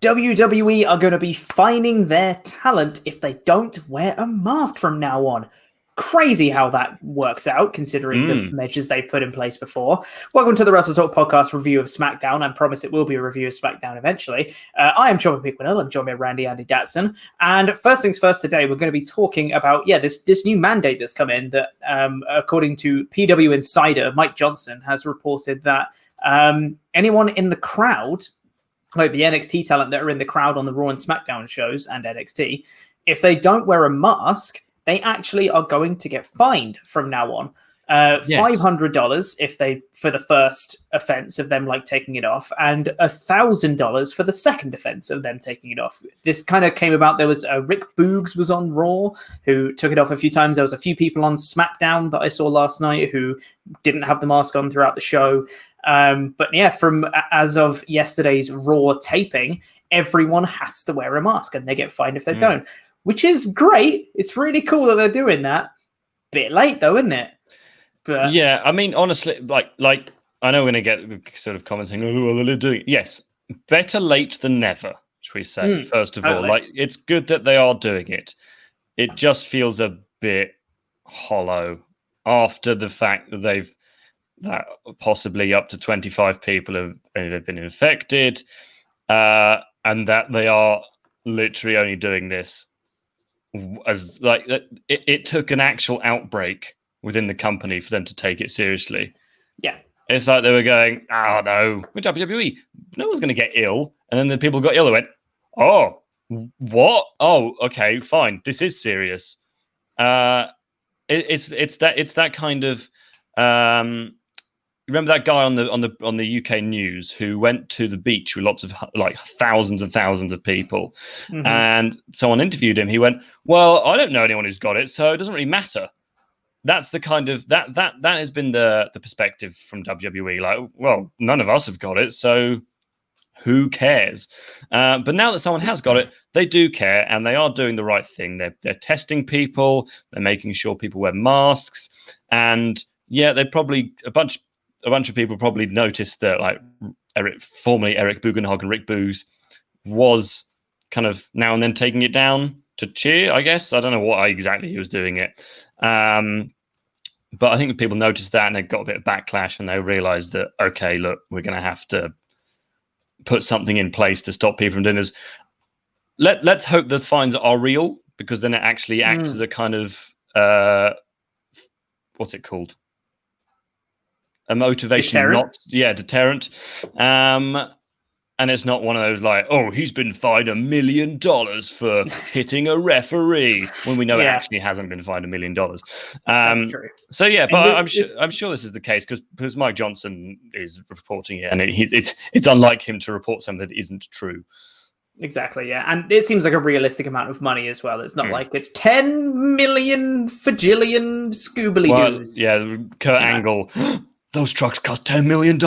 WWE are going to be fining their talent if they don't wear a mask from now on. Crazy how that works out, considering the measures they've put in place before. Welcome to the WrestleTalk podcast review of SmackDown. I promise it will be a review of SmackDown eventually. I am John Pickwill. I'm joined by Andy Datson. And first things first, today we're going to be talking about this new mandate that's come in that, according to PW Insider, Mike Johnson has reported that anyone in the crowd, like the NXT talent that are in the crowd on the Raw and SmackDown shows and NXT, if they don't wear a mask, they actually are going to get fined from now on. $500 if they for the first offense of them taking it off, and $1,000 for the second offense of them taking it off. This kind of came about. There was Rick Boogs was on Raw who took it off a few times. There was a few people on SmackDown that I saw last night who didn't have the mask on throughout the show. But yeah, from as of yesterday's Raw taping, everyone has to wear a mask and they get fined if they don't, which is great. It's really cool that they're doing that. Bit late though, isn't it? But yeah, I mean, honestly, like I know we're going to get sort of comments saying, "Oh, well, they're doing it." Yes, better late than never, should we say? First of all, it's good that they are doing it. It just feels a bit hollow after the fact that that possibly up to 25 people have been infected, and that they are literally only doing this as it took an actual outbreak within the company for them to take it seriously. Yeah. It's like they were going, oh no, with WWE, no one's going to get ill. And then the people got ill and went, oh, what? Oh, okay, fine. This is serious. It's that kind of, remember that guy on the UK news who went to the beach with lots of thousands and thousands of people, and someone interviewed him. He went, well, I don't know anyone who's got it, so it doesn't really matter. That's the kind of that has been the perspective from WWE. Like, well, none of us have got it, so who cares? But now that someone has got it, they do care, and they are doing the right thing. They're testing people. They're making sure people wear masks, and yeah, they probably a bunch of people probably noticed that formerly Eric Bugenhagen, Rick Boogs, was kind of now and then taking it down to cheer, I guess. I don't know what exactly he was doing it. But I think people noticed that and they got a bit of backlash and they realized that, okay, look, we're going to have to put something in place to stop people from doing this. Let's hope the fines are real, because then it actually acts as a kind of, what's it called? A motivation, deterrent. And it's not one of those oh, he's been fined $1 million for hitting a referee, when we know it actually hasn't been fined $1 million. That's true. So yeah, but I'm sure this is the case because Mike Johnson is reporting it, and it's unlike him to report something that isn't true. Exactly, yeah. And it seems like a realistic amount of money as well. It's not like it's 10 million fajillion scoobly-doos. Yeah, Kurt Angle. Those trucks cost $10 million.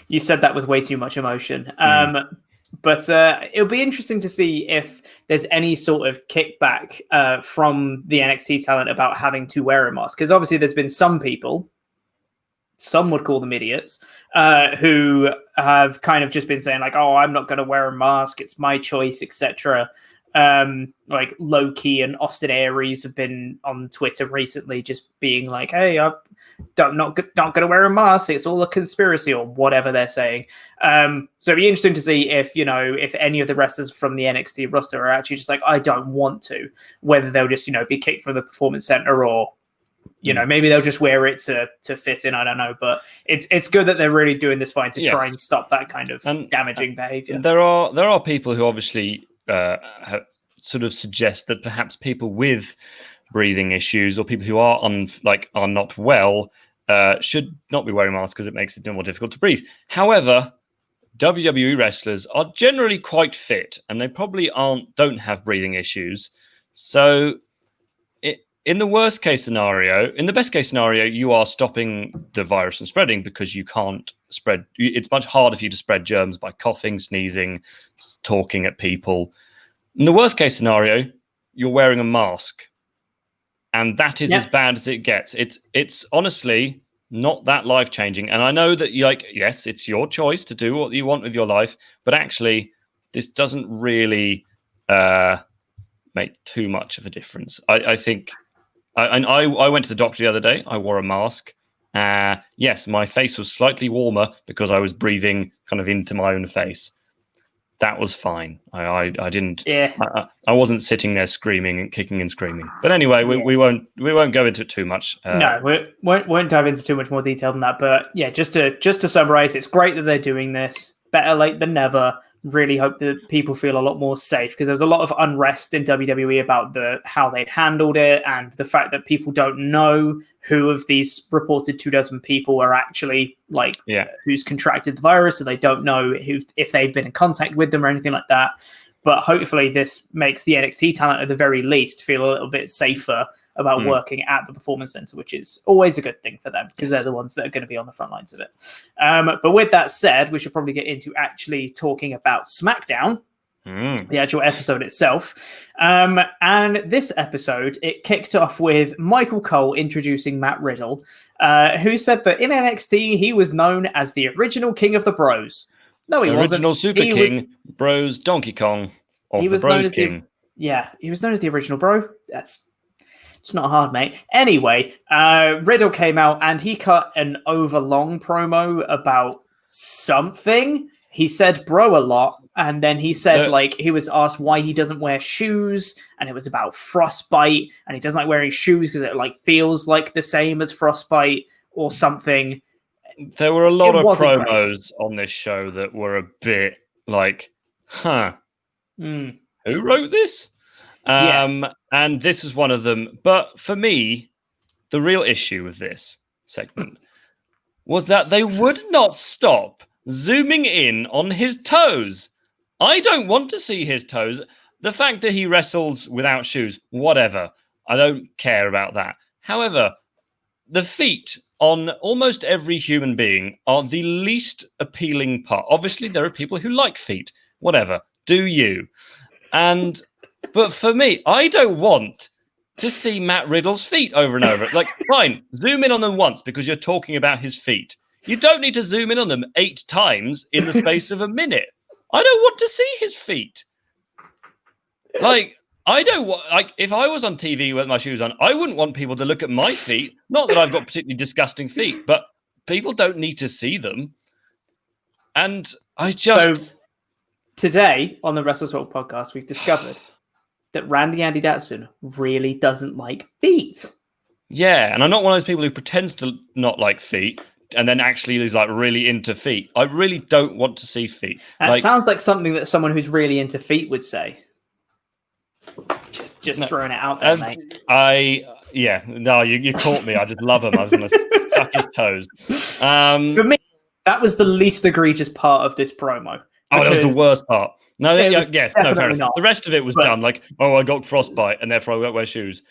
You said that with way too much emotion. But it'll be interesting to see if there's any sort of kickback from the NXT talent about having to wear a mask. Because obviously there's been some people, some would call them idiots, who have kind of just been saying oh, I'm not going to wear a mask. It's my choice, etc. Low-key and Austin Aries have been on Twitter recently just being hey, I'm not going to wear a mask. It's all a conspiracy or whatever they're saying. So it'd be interesting to see if any of the wrestlers from the NXT roster are actually just I don't want to, whether they'll just, be kicked from the Performance Center or, maybe they'll just wear it to fit in. I don't know, but it's good that they're really doing this fight to try and stop that kind of damaging behavior. There are people who obviously sort of suggest that perhaps people with breathing issues or people who are not well should not be wearing masks because it makes it more difficult to breathe. However, WWE wrestlers are generally quite fit and they probably don't have breathing issues. So in the worst case scenario, in the best case scenario, you are stopping the virus from spreading because you can't spread. It's much harder for you to spread germs by coughing, sneezing, talking at people. In the worst case scenario, you're wearing a mask. And that is as bad as it gets. It's honestly, not that life-changing. And I know that, yes, it's your choice to do what you want with your life, but actually, this doesn't really make too much of a difference. I think, I went to the doctor the other day. I wore a mask. Yes, my face was slightly warmer because I was breathing kind of into my own face. That was fine. I didn't. Yeah. I wasn't sitting there screaming and kicking and screaming. But anyway, we won't go into it too much. No, we won't dive into too much more detail than that. But yeah, just to summarize, it's great that they're doing this. Better late than never. Really hope that people feel a lot more safe, because there was a lot of unrest in WWE about how they'd handled it, and the fact that people don't know who of these reported 24 people are actually who's contracted the virus, so they don't know if they've been in contact with them or anything like that. But hopefully this makes the NXT talent at the very least feel a little bit safer about working at the Performance Center, which is always a good thing for them, because they're the ones that are going to be on the front lines of it. But with that said, we should probably get into actually talking about SmackDown, the actual episode itself. And this episode, it kicked off with Michael Cole introducing Matt Riddle, who said that in NXT, he was known as the original King of the Bros. No, he wasn't. Original Super King, Bros Donkey Kong of the Bros King. He was known as the original bro. It's not hard, mate. Anyway, Riddle came out and he cut an overlong promo about something. He said bro a lot, and then he said he was asked why he doesn't wear shoes, and it was about frostbite, and he doesn't like wearing shoes because it feels like the same as frostbite or something. There were a lot of promos on this show that were a bit who wrote this? And this is one of them. But for me, the real issue with this segment was that they would not stop zooming in on his toes. I don't want to see his toes. The fact that he wrestles without shoes, whatever. I don't care about that. However, the feet on almost every human being are the least appealing part. Obviously, there are people who like feet. Whatever. Do you? But for me, I don't want to see Matt Riddle's feet over and over. Fine, zoom in on them once because you're talking about his feet. You don't need to zoom in on them 8 times in the space of a minute. I don't want to see his feet. I don't want, if I was on TV with my shoes on, I wouldn't want people to look at my feet. Not that I've got particularly disgusting feet, but people don't need to see them. And So today on the WrestleTalk podcast, we've discovered that Randy Andy Datsun really doesn't like feet. Yeah, and I'm not one of those people who pretends to not like feet and then actually is really into feet. I really don't want to see feet. That sounds like something that someone who's really into feet would say. Just throwing it out there, mate. You caught me. I just love him. I was going to suck his toes. For me, that was the least egregious part of this promo. Oh, that was the worst part. No, fair enough. The rest of it was dumb. I got frostbite and therefore I won't wear shoes.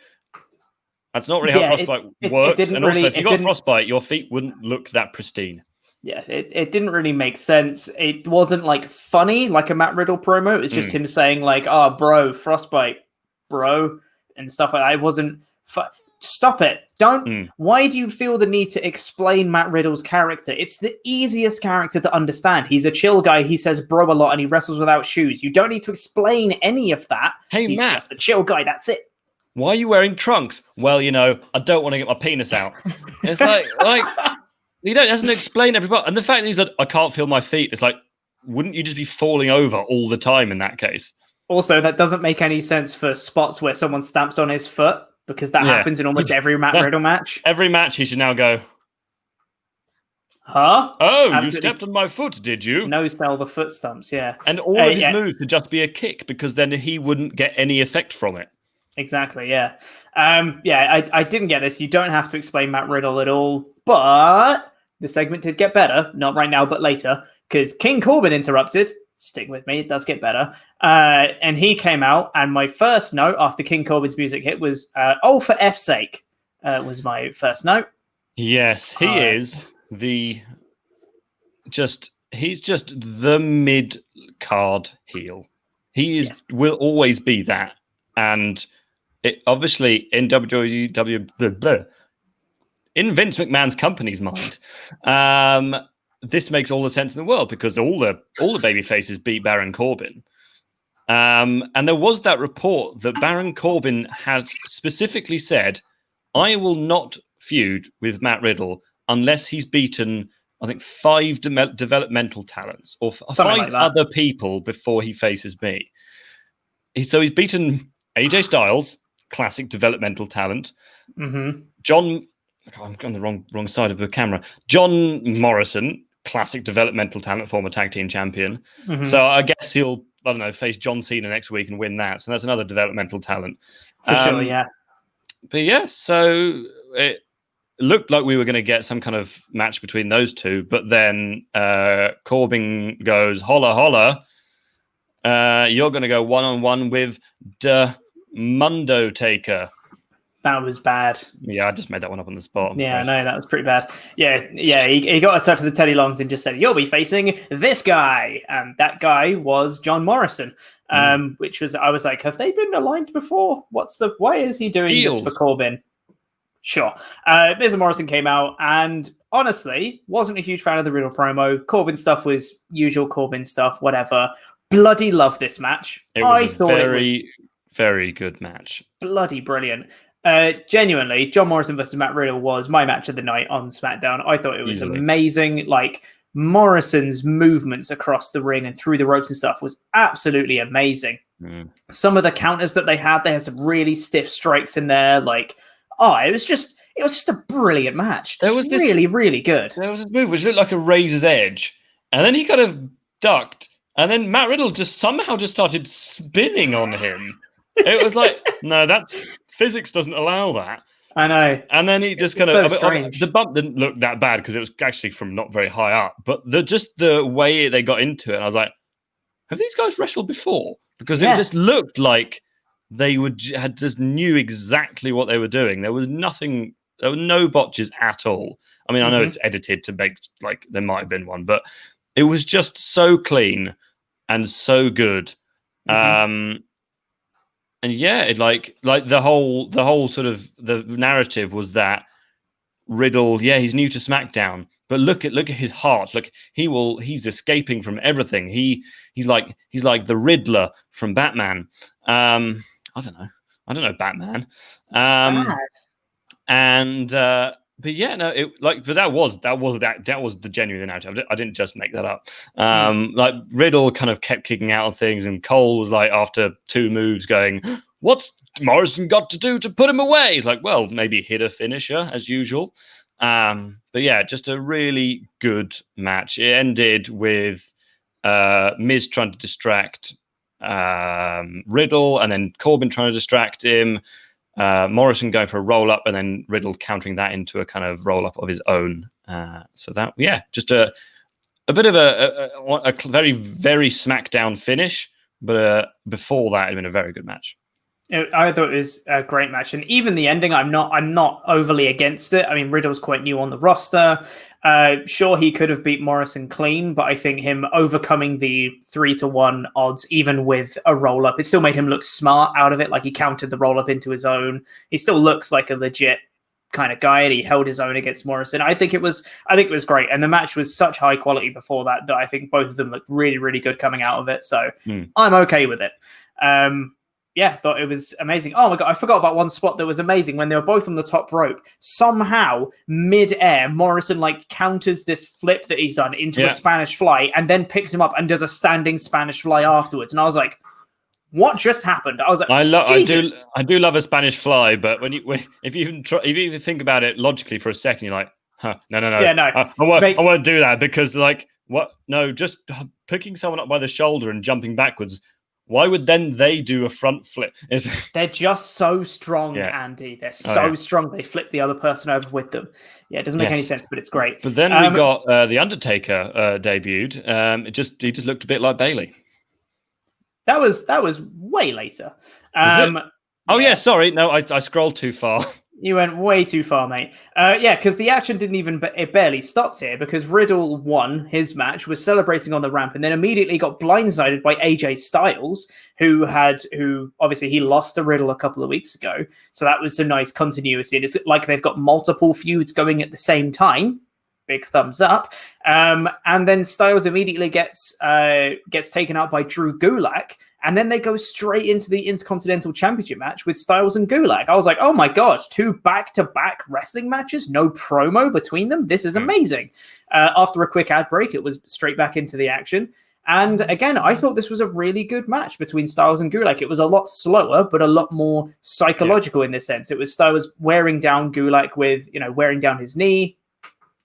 That's not really how frostbite works. And also, if you got frostbite, your feet wouldn't look that pristine. Yeah, it didn't really make sense. It wasn't funny like a Matt Riddle promo. It was just him saying bro, frostbite, bro, and stuff like that. It wasn't Stop it. Don't. Why do you feel the need to explain Matt Riddle's character? It's the easiest character to understand. He's a chill guy. He says bro a lot and he wrestles without shoes. You don't need to explain any of that. Hey, He's Matt. just a chill guy. That's it. Why are you wearing trunks? Well, I don't want to get my penis out. It's he doesn't explain everybody. And the fact that he's I can't feel my feet. It's wouldn't you just be falling over all the time in that case? Also, that doesn't make any sense for spots where someone stamps on his foot, because that happens in almost every Matt Riddle match. Every match, he should now go, huh? Oh, absolutely. You stepped on my foot, did you? No sell the foot stumps, yeah. And all of his moves could just be a kick, because then he wouldn't get any effect from it. Exactly, yeah. I didn't get this. You don't have to explain Matt Riddle at all, but the segment did get better. Not right now, but later, because King Corbin interrupted. Stick with me, it does get better. And he came out, and my first note after King Corbin's music hit was, oh, for F's sake, was my first note. Yes, he's just the mid-card heel. He will always be that. And it obviously in WWE, in Vince McMahon's company's mind, this makes all the sense in the world because all the baby faces beat Baron Corbin. And there was that report that Baron Corbin had specifically said, I will not feud with Matt Riddle unless he's beaten, I think, 5 developmental talents or 5 other people before he faces me. So he's beaten AJ Styles, classic developmental talent. John, I'm on the wrong side of the camera. John Morrison, classic developmental talent, former tag team champion. So I guess he'll, I don't know, face John Cena next week and win that. So that's another developmental talent. For sure, yeah. But yeah, so it looked like we were going to get some kind of match between those two. But then Corbin goes, holla, holla. You're going to go one-on-one with the Mundo Taker. That was bad. Yeah, I just made that one up on the spot. Yeah, no, that was pretty bad. Yeah, he got a touch of the Teddy Longs and just said, you'll be facing this guy. And that guy was John Morrison, which was, I was like, have they been aligned before? Why is he doing this for Corbin? Sure. Miz and Morrison came out and honestly, wasn't a huge fan of the Riddle promo. Corbin stuff was usual Corbin stuff, whatever. Bloody love this match. I thought it was very good match. Bloody brilliant. Genuinely, John Morrison versus Matt Riddle was my match of the night on SmackDown. I thought it was amazing. Like Morrison's movements across the ring and through the ropes and stuff was absolutely amazing. Some of the counters that they had some really stiff strikes in there. Like, it was just a brilliant match. There was this really, really good. There was a move which looked like a razor's edge, and then he kind of ducked, and then Matt Riddle somehow started spinning on him. It was like, no, physics doesn't allow that. I know. And then he just kind of the bump didn't look that bad because it was actually from not very high up, but the way they got into it, and I was like, have these guys wrestled before? Because it just looked like they had just knew exactly what they were doing. There was no botches at all. I mean, I know it's edited to make like there might have been one, but it was just so clean and so good. And yeah, it like the whole sort of the narrative was that Riddle, he's new to SmackDown, but look at his heart. Look, he's escaping from everything. He's like the Riddler from Batman. I don't know Batman. But yeah, no, but that was the genuine narrative. I didn't just make that up. Like Riddle kind of kept kicking out of things, and Cole was like, after 2 moves, going, "What's Morrison got to do to put him away?" He's like, "Well, maybe hit a finisher as usual." But yeah, just a really good match. It ended with Miz trying to distract Riddle, and then Corbin trying to distract him. Morrison going for a roll up, and then Riddle countering that into a kind of roll up of his own. So that, just a bit of a very, very SmackDown finish. But before that, it had been a very good match. I thought it was a great match, and even the ending, I'm not overly against it. I mean, Riddle's quite new on the roster. Sure, he could have beat Morrison clean, but I think him overcoming the 3-1 odds, even with a roll up, it still made him look smart out of it. Like he countered the roll up into his own. He still looks like a legit kind of guy, and he held his own against Morrison. I think it was great, and the match was such high quality before that I think both of them looked really, really good coming out of it. So I'm okay with it. Thought it was amazing. Oh my God, I forgot about one spot that was amazing when they were both on the top rope. Somehow, mid-air, Morrison counters this flip that he's done into a Spanish fly and then picks him up and does a standing Spanish fly afterwards. And I was like, what just happened? I was like, I do love a Spanish fly, but if you even think about it logically for a second, you're like, no. Yeah, no. I won't do that because what? No, just picking someone up by the shoulder and jumping backwards. Why would then they do a front flip? They're just so strong, Andy. They're so strong. They flip the other person over with them. Yeah, it doesn't make any sense, but it's great. But then we got the Undertaker debuted. He just looked a bit like Bailey. That was way later. Sorry. No, I scrolled too far. You went way too far, mate. Yeah, because the action didn't even, it barely stopped here because Riddle won his match, was celebrating on the ramp, and then immediately got blindsided by AJ Styles, who obviously he lost to Riddle a couple of weeks ago. So that was a nice continuity. And it's like they've got multiple feuds going at the same time. Big thumbs up. And then Styles immediately gets taken out by Drew Gulak. And then they go straight into the Intercontinental Championship match with Styles and Gulak. I was like, oh my God, 2 back-to-back wrestling matches, no promo between them. This is amazing. After a quick ad break, it was straight back into the action. And again, I thought this was a really good match between Styles and Gulak. It was a lot slower, but a lot more psychological in this sense. It was Styles wearing down Gulak with, wearing down his knee.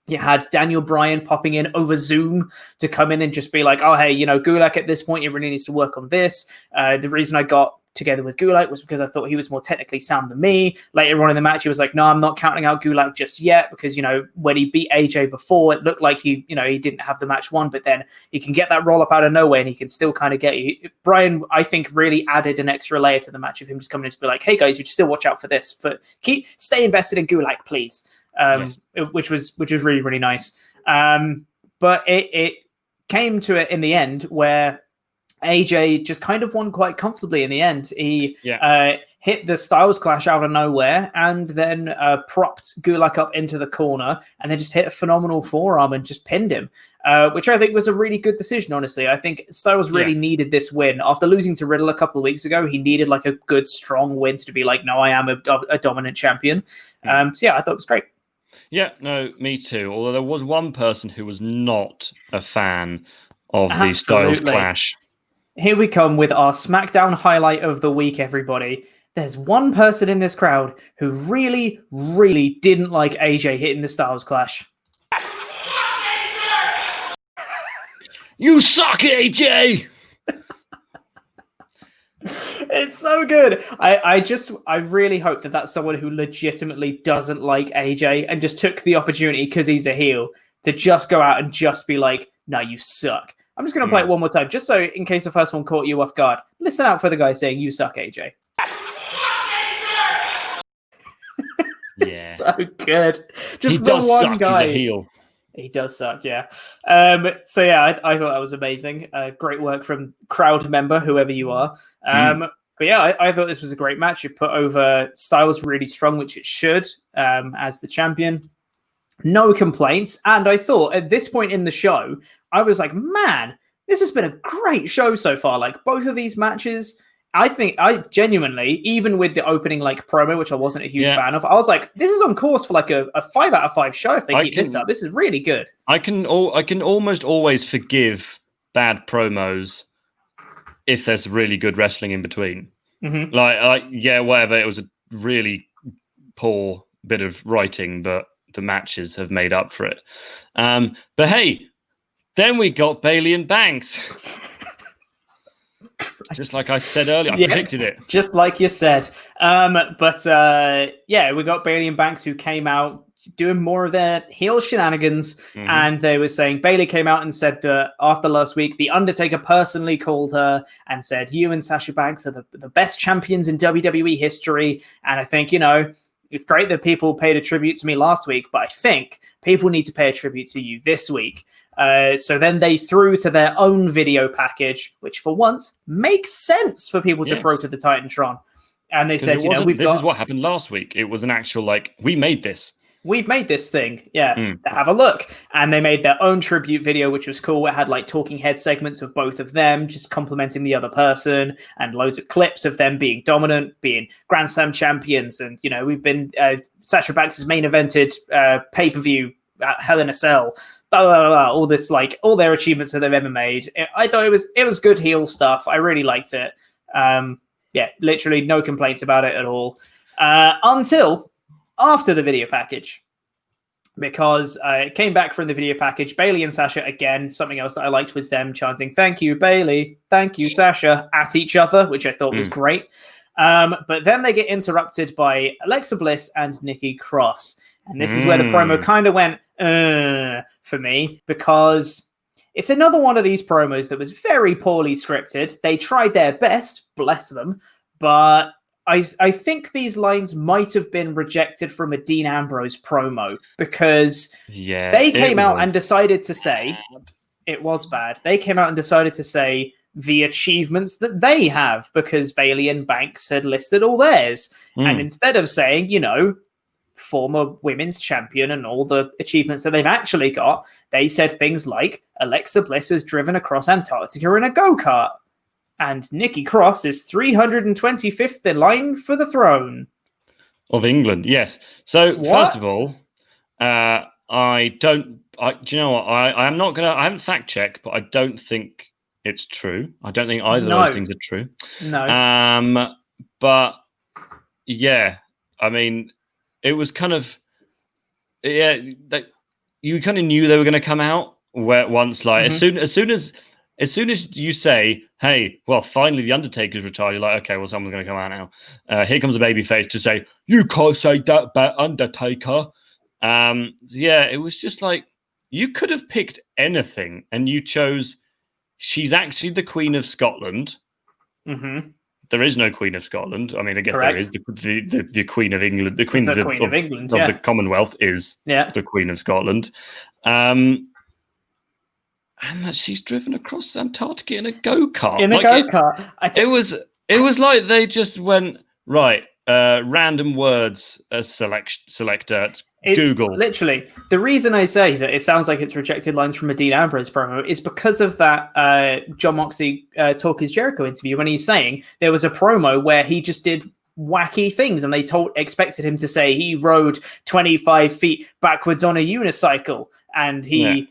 You had Daniel Bryan popping in over Zoom to come in and just be like, oh, hey, Gulak at this point, he really needs to work on this. The reason I got together with Gulak was because I thought he was more technically sound than me. Later on in the match, he was like, no, I'm not counting out Gulak just yet because, when he beat AJ before, it looked like he didn't have the match won, but then he can get that roll up out of nowhere and he can still kind of get you. Bryan, I think, really added an extra layer to the match of him just coming in to be like, hey, guys, you should still watch out for this. But stay invested in Gulak, please. Yes. which was really, really nice. But it came to it in the end where AJ just kind of won quite comfortably in the end. He hit the Styles Clash out of nowhere and then propped Gulak up into the corner and then just hit a phenomenal forearm and just pinned him, which I think was a really good decision, honestly. I think Styles really needed this win. After losing to Riddle a couple of weeks ago, he needed like a good, strong win to be like, no, I am a dominant champion. So yeah, I thought it was great. Yeah, no, me too. Although there was one person who was not a fan of the Styles Clash. Here we come with our SmackDown highlight of the week, everybody. There's one person in this crowd who really, really didn't like AJ hitting the Styles Clash. You suck, AJ! It's so good. I really hope that that's someone who legitimately doesn't like AJ and just took the opportunity because he's a heel to just go out and just be like, no, you suck. I'm just going to play it one more time, just so in case the first one caught you off guard. Listen out for the guy saying, you suck, AJ. It's so good. Just the one guy. He's a heel. He does suck, yeah. So yeah, I thought that was amazing. Great work from crowd member, whoever you are. But yeah, I thought this was a great match. It put over Styles really strong, which it should, as the champion. No complaints. And I thought at this point in the show, I was like, man, this has been a great show so far. Like both of these matches, I think I genuinely, even with the opening like promo, which I wasn't a huge fan of, I was like, this is on course for like a 5 out of 5 show if they keep this up. This is really good. I can almost always forgive bad promos if there's really good wrestling in between. Mm-hmm. Like whatever. It was a really poor bit of writing, but the matches have made up for it. But hey, then we got Bayley and Banks. Just like I said earlier, I predicted it. Just like you said. But we got Bayley and Banks who came out doing more of their heel shenanigans. Mm-hmm. And they were saying, Bayley came out and said that after last week, The Undertaker personally called her and said, you and Sasha Banks are the best champions in WWE history. And I think, it's great that people paid a tribute to me last week, but I think people need to pay a tribute to you this week. So then they threw to their own video package, which for once makes sense for people to throw to the Titantron. And they said, this is what happened last week. It was an actual, we made this. We've made this thing. Have a look. And they made their own tribute video, which was cool. It had talking head segments of both of them, just complimenting the other person, and loads of clips of them being dominant, being Grand Slam champions. And, we've been, Sasha Banks' main evented pay-per-view at Hell in a Cell. Blah, blah, blah, all this, all their achievements that they've ever made. I thought it was good heel stuff. I really liked it. Literally no complaints about it at all. Until after the video package, because it came back from the video package. Bayley and Sasha, again, something else that I liked was them chanting, thank you, Bayley, thank you, Sasha, at each other, which I thought was great. But then they get interrupted by Alexa Bliss and Nikki Cross. And this is where the promo kind of went, for me, because it's another one of these promos that was very poorly scripted. They tried their best, bless them, but I think these lines might have been rejected from a Dean Ambrose promo because they came out and decided to say it was bad. They came out and decided to say the achievements that they have because Bayley and Banks had listed all theirs. And instead of saying, former women's champion and all the achievements that they've actually got, they said things like Alexa Bliss has driven across Antarctica in a go-kart. And Nikki Cross is 325th in line for the throne. Of England, yes. So, first of all, I don't... do you know what? I am not going to... I haven't fact-checked, but I don't think it's true. I don't think either of those things are true. No. But, yeah, I mean, it was kind of... Yeah, you kind of knew they were going to come out once, like, as soon as you say, hey, well, finally the Undertaker's retired, you're like, okay, well, someone's going to come out now. Here comes a babyface to say, you can't say that about Undertaker. Yeah, it was just like, you could have picked anything, and you chose, she's actually the Queen of Scotland. There is no Queen of Scotland. I mean, I guess Correct. there is. The Queen of England. The Queen, of England, of the Commonwealth is the Queen of Scotland. And that she's driven across Antarctica in a go-kart. It was like they just went, right, random words selector. Google. Literally, the reason I say that it sounds like it's rejected lines from a Dean Ambrose promo is because of that Jon Moxley Talk Is Jericho interview when he's saying there was a promo where he just did wacky things and they expected him to say he rode 25 feet backwards on a unicycle and he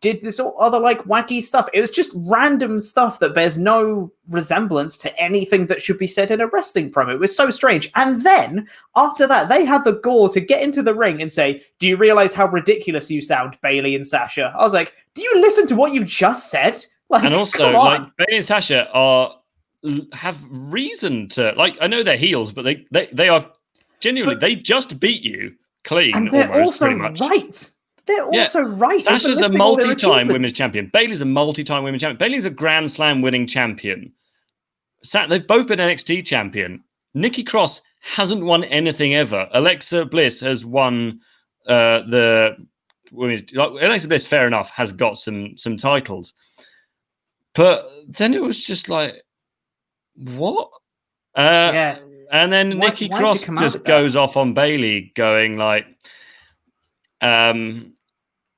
did this other like wacky stuff. It was just random stuff that bears no resemblance to anything that should be said in a wrestling promo. It was so strange. And then after that, they had the gall to get into the ring and say, do you realize how ridiculous you sound, Bayley and Sasha? I was like, do you listen to what you just said? Like, and also, like, Bayley and Sasha have reason to, like, I know they're heels, but they are genuinely, they just beat you clean. And they're almost, also right. They're also right. Sasha's a multi-time women's champion. Bayley's a multi-time women's champion. Bayley's a Grand Slam winning champion. They've both been NXT champion. Nikki Cross hasn't won anything ever. Alexa Bliss has won the women's... Alexa Bliss, fair enough, has got some titles. But then it was just like, what? And then Nikki Cross just goes off on Bayley going like...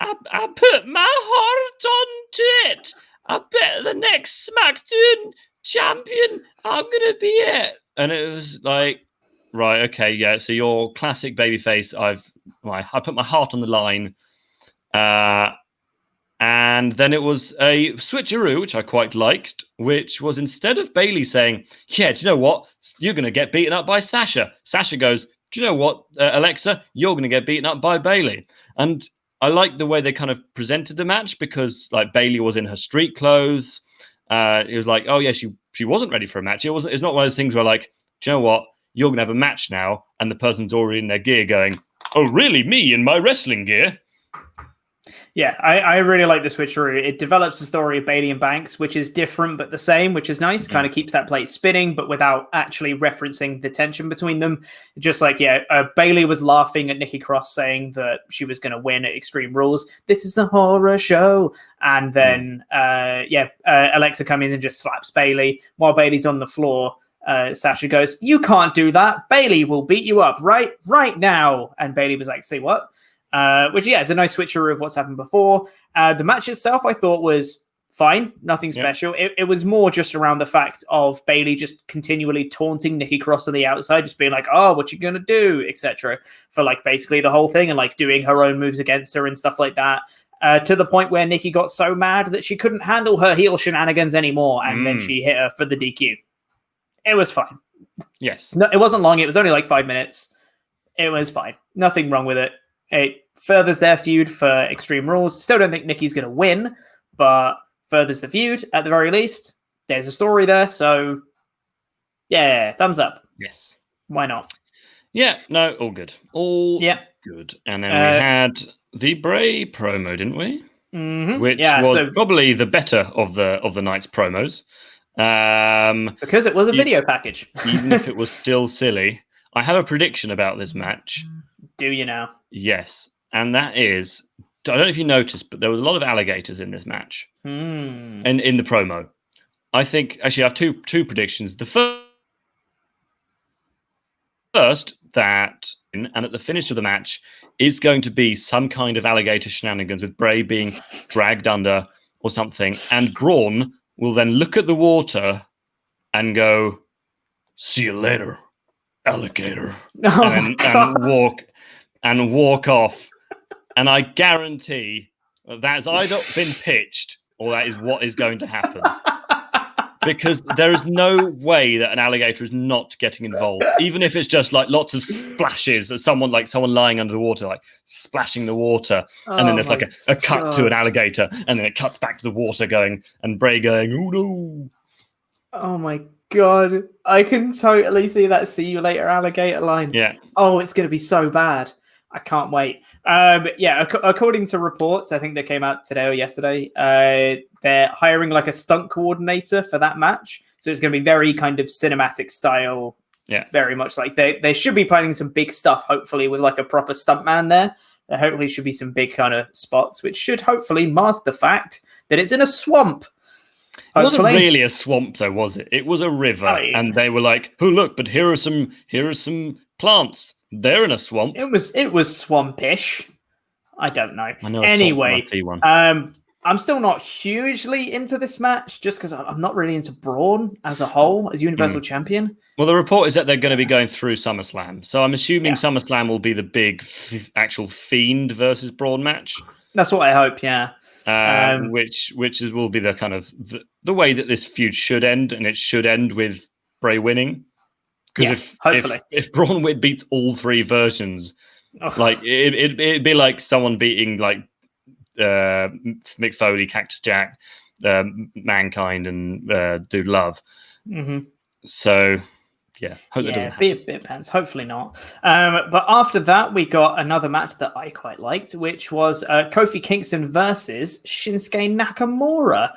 I put my heart onto it. I bet the next SmackDown champion, I'm going to be it. And it was like, right, okay, yeah, so your classic babyface, I put my heart on the line. And then it was a switcheroo, which I quite liked, which was instead of Bayley saying, yeah, do you know what? You're going to get beaten up by Sasha. Sasha goes, do you know what, Alexa? You're going to get beaten up by Bayley. And I like the way they kind of presented the match because, like, Bayley was in her street clothes. It was like, oh yeah, she wasn't ready for a match. It's not one of those things where, like, do you know what? You're gonna have a match now, and the person's already in their gear, going, oh really, me in my wrestling gear? Yeah, I really like the switcheroo. It develops the story of Bayley and Banks, which is different but the same, which is nice. Kind of keeps that plate spinning, but without actually referencing the tension between them. Just like, Bayley was laughing at Nikki Cross saying that she was going to win at Extreme Rules. This is the horror show. And then, Alexa comes in and just slaps Bayley. While Bayley's on the floor, Sasha goes, you can't do that. Bayley will beat you up right now. And Bayley was like, say what? Which, it's a nice switcheroo of what's happened before. The match itself, I thought, was fine. Nothing special. It was more just around the fact of Bayley just continually taunting Nikki Cross on the outside, just being like, oh, what you gonna do, etc. for, like, basically the whole thing and, like, doing her own moves against her and stuff like that. To the point where Nikki got so mad that she couldn't handle her heel shenanigans anymore, and then she hit her for the DQ. It was fine. Yes. No, it wasn't long. It was only like 5 minutes. It was fine. Nothing wrong with it. It furthers their feud for Extreme Rules. Still don't think Nikki's going to win, but furthers the feud at the very least. There's a story there, so yeah, thumbs up. Yes. Why not? Yeah, no, all good. All good. And then we had the Bray promo, didn't we? Mm-hmm. Which was probably the better of the night's promos. Because it was a video package. Even if it was still silly. I have a prediction about this match. Do you now? Yes. And that is, I don't know if you noticed, but there was a lot of alligators in this match. And in the promo. I think, actually, I have two predictions. The first, that, and at the finish of the match, is going to be some kind of alligator shenanigans with Bray being dragged under or something. And Braun will then look at the water and go, "See you later, alligator," and walk off. And I guarantee that's either been pitched or that is what is going to happen. Because there is no way that an alligator is not getting involved, even if it's just like lots of splashes of someone lying under the water, like splashing the water, and then there's like a cut to an alligator, and then it cuts back to the water going, and Bray going, "Oh no!" Oh my god, I can totally see that "see you later, alligator" line. Yeah. Oh, it's going to be so bad. I can't wait. Yeah, according to reports, I think they came out today or yesterday, they're hiring like a stunt coordinator for that match. So it's going to be very kind of cinematic style. Yeah. Very much like they should be planning some big stuff, hopefully, with like a proper stuntman there. There hopefully should be some big kind of spots, which should hopefully mask the fact that it's in a swamp. It wasn't really a swamp, though, was it? It was a river, and they were like, "Oh, look! But here are some plants. They're in a swamp." It was swampish. I don't know. Anyway, I'm still not hugely into this match, just because I'm not really into Braun as a whole as Universal Champion. Well, the report is that they're going to be going through SummerSlam, so I'm assuming SummerSlam will be the big actual Fiend versus Braun match. That's what I hope. Yeah. Which will be the kind of the way that this feud should end, and it should end with Bray winning. Yes, hopefully. If Braun beats all three versions, like it'd be like someone beating like Mick Foley, Cactus Jack, Mankind, and Dude Love. Mm-hmm. So. Yeah, hope that doesn't happen. Be a bit pants. Hopefully not. But after that, we got another match that I quite liked, which was Kofi Kingston versus Shinsuke Nakamura.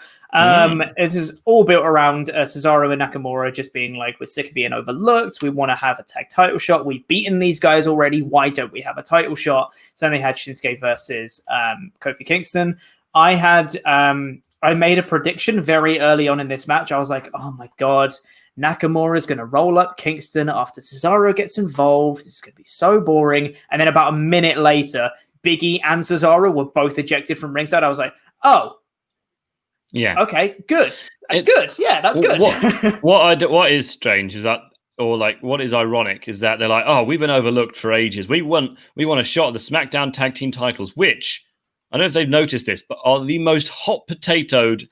This is all built around Cesaro and Nakamura just being like, we're sick of being overlooked. We want to have a tag title shot. We've beaten these guys already. Why don't we have a title shot? So then they had Shinsuke versus Kofi Kingston. I made a prediction very early on in this match. I was like, oh my God, Nakamura is going to roll up Kingston after Cesaro gets involved. It's going to be so boring. And then about a minute later, Big E and Cesaro were both ejected from ringside. I was like, oh, yeah, okay, good. Good. Yeah, that's good. What is strange is that, or like what is ironic is that they're like, oh, we've been overlooked for ages. We want a shot at the SmackDown tag team titles, which I don't know if they've noticed this, but are the most hot potatoed,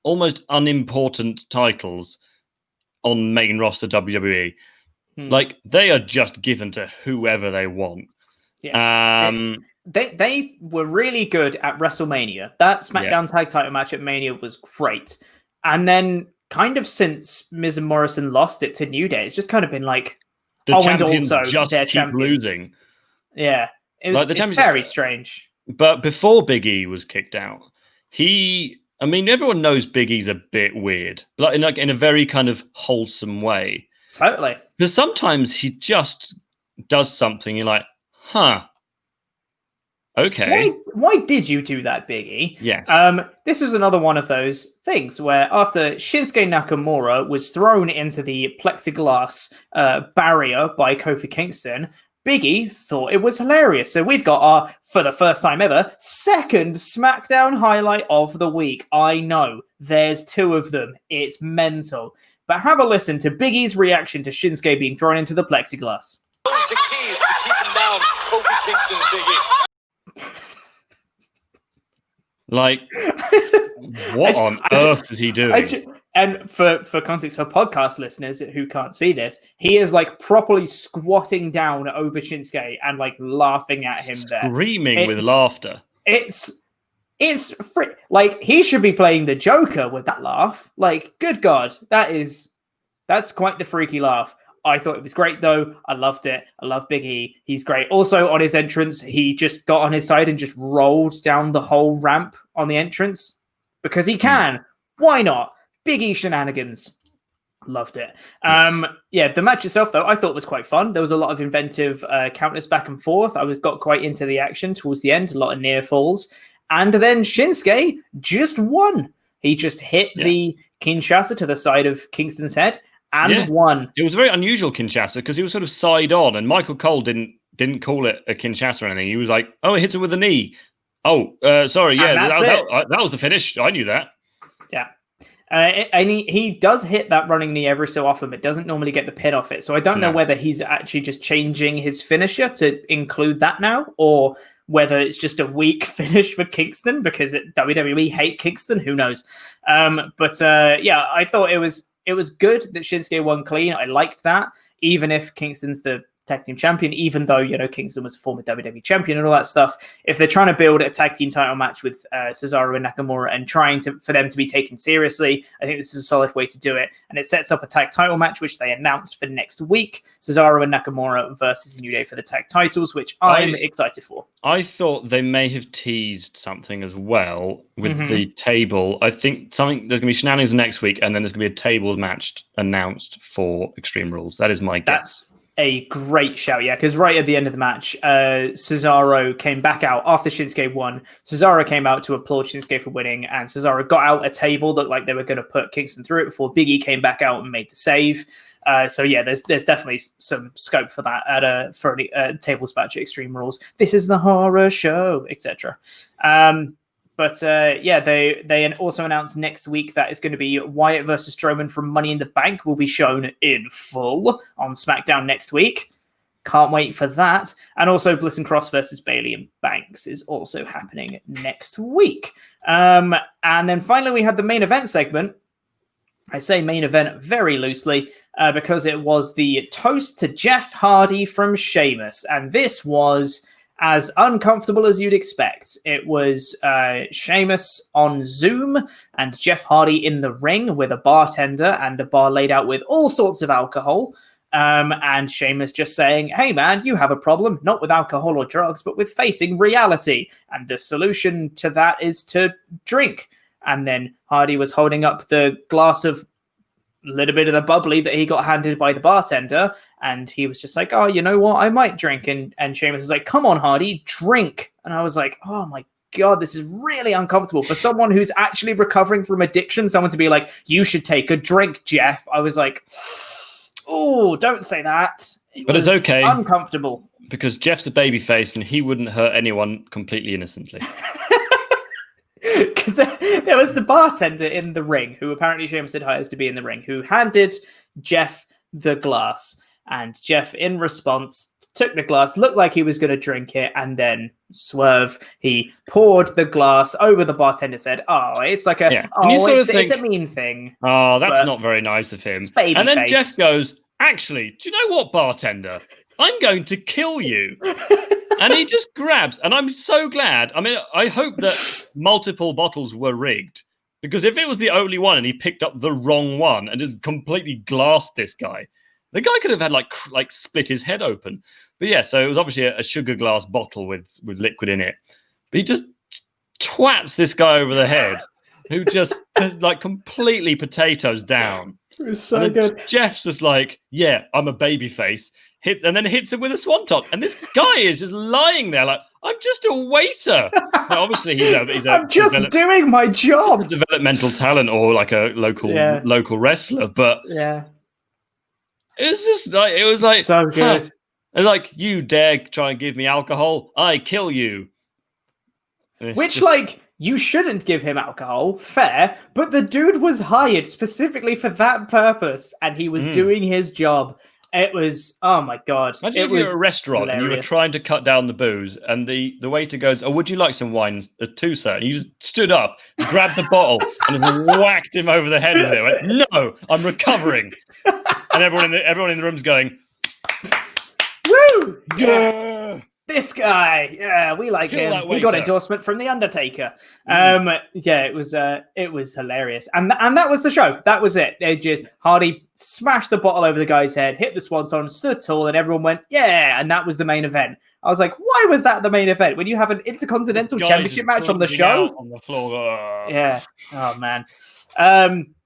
almost unimportant titles on main roster WWE. Like they are just given to whoever they want. Yeah. They were really good at WrestleMania. That SmackDown tag title match at Mania was great. And then kind of since Miz and Morrison lost it to New Day, it's just kind of been like, the champions just keep champions. Losing. Yeah. It's very strange. But before Big E was kicked out, everyone knows Big E's a bit weird, like in a very kind of wholesome way. Totally. Because sometimes he just does something. You're like, huh. Okay. Why did you do that, Big E? Yes. This is another one of those things where after Shinsuke Nakamura was thrown into the plexiglass barrier by Kofi Kingston, Big E thought it was hilarious. So we've got our, for the first time ever, second SmackDown highlight of the week. I know, there's two of them. It's mental. But have a listen to Big E's reaction to Shinsuke being thrown into the plexiglass. Those are the keys to keeping down Kofi Kingston and Big E. Like, what on earth is he doing? And for context, for podcast listeners who can't see this, he is like properly squatting down over Shinsuke and like laughing at him there. Screaming with laughter. It's like he should be playing the Joker with that laugh. Like, good God, that's quite the freaky laugh. I thought it was great though. I loved it. I love Big E. He's great. Also on his entrance, he just got on his side and just rolled down the whole ramp on the entrance because he can. Why not? Big E shenanigans. Loved it. Yes. Yeah, the match itself, though, I thought was quite fun. There was a lot of inventive counters back and forth. Got quite into the action towards the end, a lot of near falls. And then Shinsuke just won. He just hit the Kinshasa to the side of Kingston's head and won. It was a very unusual Kinshasa because he was sort of side on, and Michael Cole didn't call it a Kinshasa or anything. He was like, "Oh, it hits him with a knee." Oh, sorry, that was the finish. I knew that. Yeah. And he does hit that running knee every so often, but doesn't normally get the pin off it. So I don't know whether he's actually just changing his finisher to include that now, or whether it's just a weak finish for Kingston because WWE hate Kingston. Who knows? I thought it was good that Shinsuke won clean. I liked that, even if Kingston's the tag team champion, even though, Kingston was a former WWE champion and all that stuff. If they're trying to build a tag team title match with Cesaro and Nakamura and for them to be taken seriously, I think this is a solid way to do it. And it sets up a tag title match, which they announced for next week. Cesaro and Nakamura versus the New Day for the tag titles, which I'm excited for. I thought they may have teased something as well with the table. I think there's going to be shenanigans next week, and then there's going to be a tables match announced for Extreme Rules. That is my guess. A great shout, because right at the end of the match, Cesaro came back out after Shinsuke won. Cesaro came out to applaud Shinsuke for winning, and Cesaro got out a table, looked like they were going to put Kingston through it before Big E came back out and made the save. There's definitely some scope for that for a tables match at Extreme Rules. This is the horror show, etc. They also announced next week that it's going to be Wyatt versus Strowman from Money in the Bank will be shown in full on SmackDown next week. Can't wait for that. And also Bliss and Cross versus Bayley and Banks is also happening next week. And then finally we had the main event segment. I say main event very loosely because it was the toast to Jeff Hardy from Sheamus. And this was as uncomfortable as you'd expect. It was Sheamus on Zoom and Jeff Hardy in the ring with a bartender and a bar laid out with all sorts of alcohol. And Sheamus just saying, "Hey man, you have a problem, not with alcohol or drugs, but with facing reality. And the solution to that is to drink." And then Hardy was holding up the glass of little bit of the bubbly that he got handed by the bartender, and he was just like, "Oh, you know what, I might drink." And Sheamus was like, "Come on, Hardy, drink." And I was like, oh my god, this is really uncomfortable for someone who's actually recovering from addiction. Someone to be like, "You should take a drink, Jeff." I was like, oh, don't say that. But it's okay, uncomfortable because Jeff's a babyface and he wouldn't hurt anyone completely innocently. Because there was the bartender in the ring, who apparently Sheamus had hired to be in the ring, who handed Jeff the glass. And Jeff, in response, took the glass, looked like he was going to drink it, and then swerve. He poured the glass over the bartender, said, "Oh, it's like it's a mean thing." Oh, that's not very nice of him. And then Jeff goes, "Actually, do you know what, bartender? I'm going to kill you." And he just grabs, and I'm so glad. I mean, I hope that multiple bottles were rigged, because if it was the only one and he picked up the wrong one and just completely glassed this guy, the guy could have had like split his head open. But yeah, so it was obviously a sugar glass bottle with liquid in it. But he just twats this guy over the head, who just like completely potatoes down. It was so good. Jeff's just like, "Yeah, I'm a babyface." And then hits him with a swanton. And this guy is just lying there like, "I'm just a waiter." Now, obviously, I'm just doing my job. A developmental talent or like a local wrestler. But yeah, it was like so good. Huh. Like, "You dare try and give me alcohol, I kill you." Which, you shouldn't give him alcohol, fair, but the dude was hired specifically for that purpose, and he was doing his job. It was, oh my god. Imagine if you're at a restaurant and you were trying to cut down the booze, and the waiter goes, "Oh, would you like some wine too, sir?" And you just stood up, grabbed the bottle, and just whacked him over the head with it. Went, "No, I'm recovering." And everyone in the room's going, "Woo! Yeah! This guy, yeah, we like him." He got endorsement from the Undertaker. It was hilarious, and that was the show. That was it. Hardy smashed the bottle over the guy's head, hit the swanton, stood tall, and everyone went, "Yeah!" And that was the main event. I was like, why was that the main event when you have an Intercontinental Championship match on the show? On the floor. Yeah. Oh man.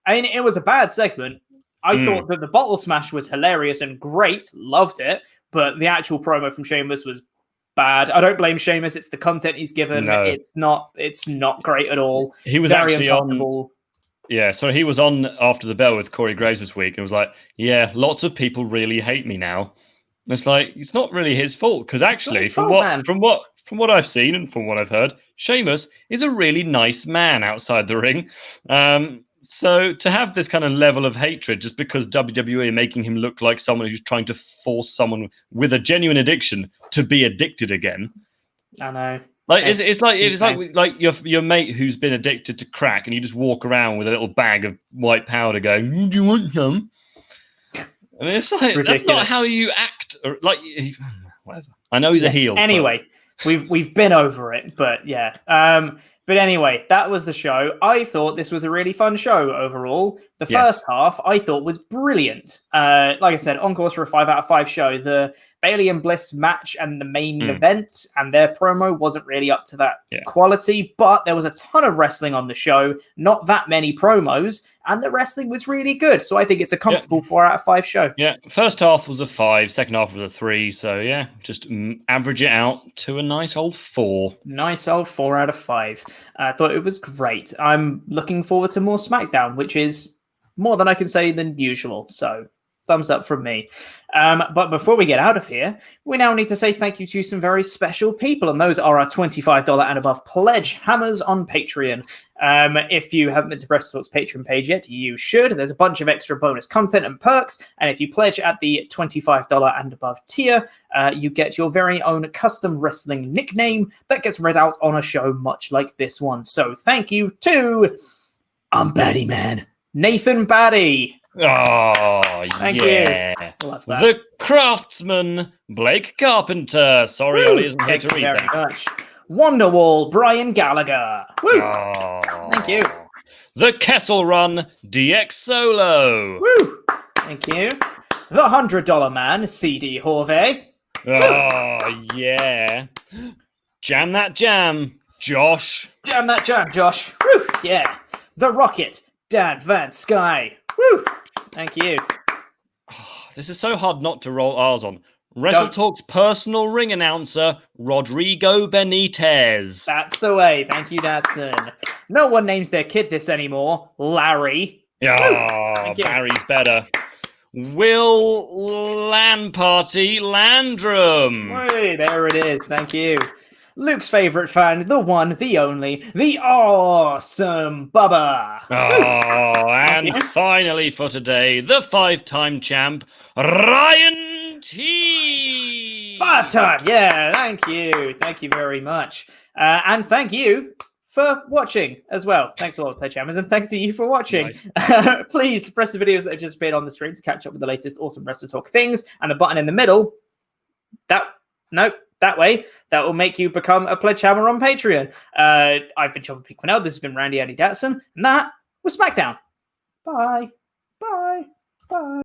I mean, it was a bad segment. I thought that the bottle smash was hilarious and great. Loved it. But the actual promo from Sheamus was bad. I don't blame Sheamus. It's the content he's given. No. It's not great at all. He was Very actually uncomfortable. Yeah, so he was on After the Bell with Corey Graves this week and was like, yeah, lots of people really hate me now. And it's like, it's not really his fault, because actually, from what I've seen and from what I've heard, Sheamus is a really nice man outside the ring. So to have this kind of level of hatred just because WWE are making him look like someone who's trying to force someone with a genuine addiction to be addicted again. I know. Like it's like your mate who's been addicted to crack, and you just walk around with a little bag of white powder, going, "Do you want some?" I mean, it's like ridiculous. That's not how you act. Or, like, whatever. I know he's a heel. Anyway, we've been over it, but yeah. But anyway, that was the show. I thought this was a really fun show overall. The first half I thought was brilliant. Like I said, on course for a 5 out of 5 show. The Bayley and Bliss match and the main event and their promo wasn't really up to that quality, but there was a ton of wrestling on the show, not that many promos, and the wrestling was really good. So I think it's a comfortable 4 out of 5 show. Yeah, first half was a 5, second half was a 3. So yeah, just average it out to a nice old 4. Nice old 4 out of 5. I thought it was great. I'm looking forward to more SmackDown, which is more than I can say than usual. So thumbs up from me. But before we get out of here, we now need to say thank you to some very special people, and those are our $25 and above pledge hammers on Patreon. If you haven't been to WrestleTalk's Patreon page yet, you should. There's a bunch of extra bonus content and perks, and if you pledge at the $25 and above tier, you get your very own custom wrestling nickname that gets read out on a show much like this one. So thank you to Batty Man, Nathan Batty. Oh, Thank you. Love that. The Craftsman, Blake Carpenter. Sorry, Ollie isn't here to read that. Very much. Wonderwall, Brian Gallagher. Woo! Oh. Thank you. The Kessel Run, DX Solo. Woo! Thank you. The $100 Man, CD Horvey. Oh, yeah. Jam that jam, Josh. Jam that jam, Josh. Woo! Yeah. The Rocket, Dan Van Sky. Woo! Thank you. Oh, this is so hard not to roll R's on. WrestleTalk's personal ring announcer, Rodrigo Benitez. That's the way. Thank you, Datsun. No one names their kid this anymore. Larry. Oh, Barry's better. Will Landparty Landrum. Hey, there it is. Thank you. Luke's favorite fan, the one, the only, the awesome Bubba. Oh, and finally for today, the 5-time champ, Ryan T. 5-time, yeah, thank you. Thank you very much. And thank you for watching as well. Thanks to all the Pledge Hammers, and thanks to you for watching. Nice. Please press the videos that have just appeared on the screen to catch up with the latest awesome WrestleTalk things, and the button in the middle, that way, that will make you become a Pledge Hammer on Patreon. I've been Chopper P. Quinnell. This has been Randy Andy Datson. And that was SmackDown. Bye. Bye. Bye.